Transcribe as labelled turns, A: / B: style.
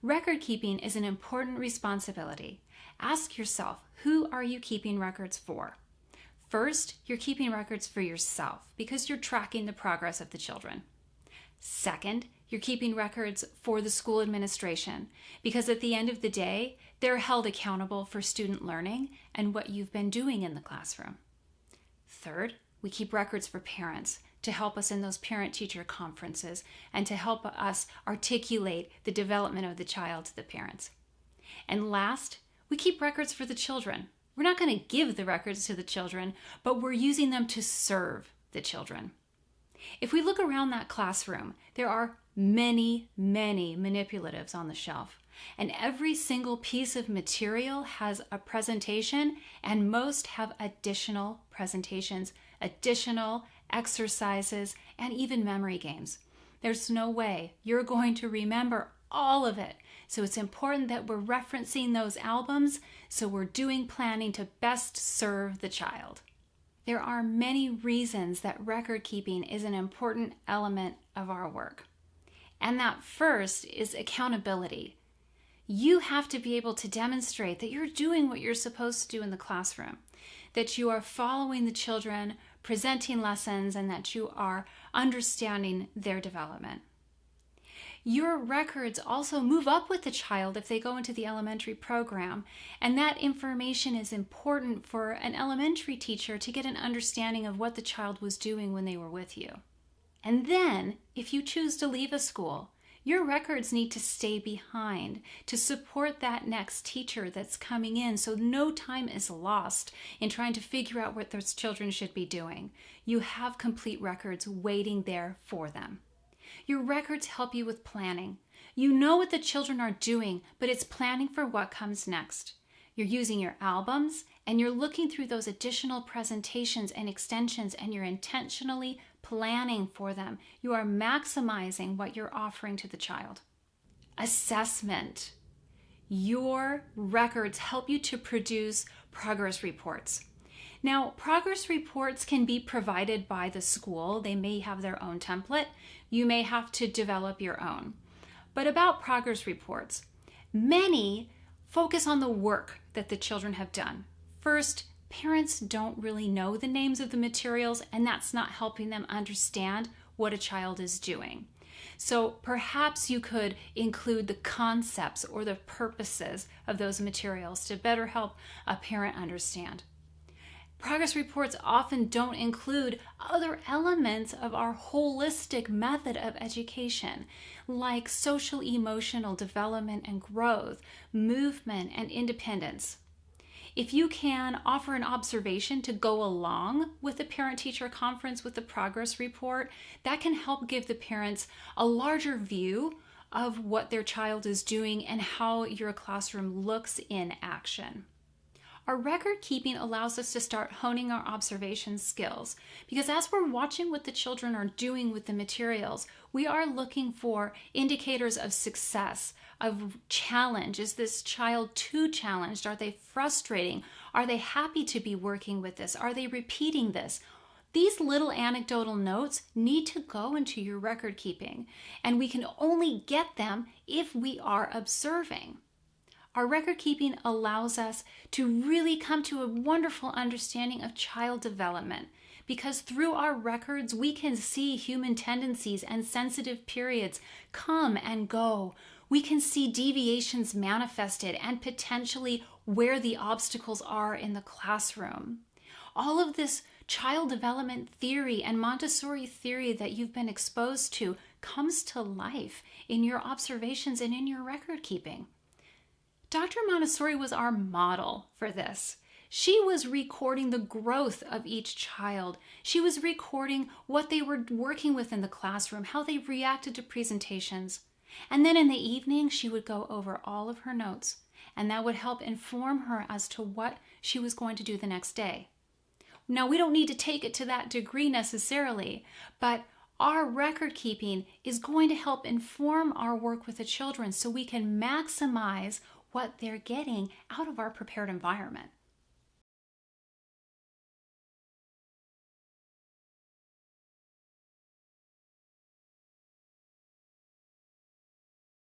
A: Record keeping is an important responsibility. Ask yourself, who are you keeping records for? First, you're keeping records for yourself because you're tracking the progress of the children. Second, you're keeping records for the school administration because at the end of the day, they're held accountable for student learning and what you've been doing in the classroom. Third, we keep records for parents to help us in those parent-teacher conferences and to help us articulate the development of the child to the parents. And last, we keep records for the children. We're not going to give the records to the children, but we're using them to serve the children. If we look around that classroom, there are many, many manipulatives on the shelf. And every single piece of material has a presentation, and most have additional presentations, additional exercises, and even memory games. There's no way you're going to remember all of it. So it's important that we're referencing those albums so we're doing planning to best serve the child. There are many reasons that record keeping is an important element of our work. And that first is accountability. You have to be able to demonstrate that you're doing what you're supposed to do in the classroom, that you are following the children, presenting lessons, and that you are understanding their development. Your records also move up with the child if they go into the elementary program, and that information is important for an elementary teacher to get an understanding of what the child was doing when they were with you. And then, if you choose to leave a school, your records need to stay behind to support that next teacher that's coming in so no time is lost in trying to figure out what those children should be doing. You have complete records waiting there for them. Your records help you with planning. You know what the children are doing, but it's planning for what comes next. You're using your albums and you're looking through those additional presentations and extensions and you're intentionally planning for them. You are maximizing what you're offering to the child. Assessment. Your records help you to produce progress reports. Now, progress reports can be provided by the school. They may have their own template. You may have to develop your own. But about progress reports, many focus on the work that the children have done. First, parents don't really know the names of the materials, and that's not helping them understand what a child is doing. So perhaps you could include the concepts or the purposes of those materials to better help a parent understand. Progress reports often don't include other elements of our holistic method of education, like social emotional development and growth, movement, and independence. If you can offer an observation to go along with the parent-teacher conference with the progress report, that can help give the parents a larger view of what their child is doing and how your classroom looks in action. Our record keeping allows us to start honing our observation skills because as we're watching what the children are doing with the materials, we are looking for indicators of success, of challenge. Is this child too challenged? Are they frustrating? Are they happy to be working with this? Are they repeating this? These little anecdotal notes need to go into your record keeping, and we can only get them if we are observing. Our record keeping allows us to really come to a wonderful understanding of child development because through our records we can see human tendencies and sensitive periods come and go. We can see deviations manifested and potentially where the obstacles are in the classroom. All of this child development theory and Montessori theory that you've been exposed to comes to life in your observations and in your record keeping. Dr. Montessori was our model for this. She was recording the growth of each child. She was recording what they were working with in the classroom, how they reacted to presentations. And then in the evening, she would go over all of her notes, and that would help inform her as to what she was going to do the next day. Now, we don't need to take it to that degree necessarily, but our record keeping is going to help inform our work with the children so we can maximize what they're getting out of our prepared environment.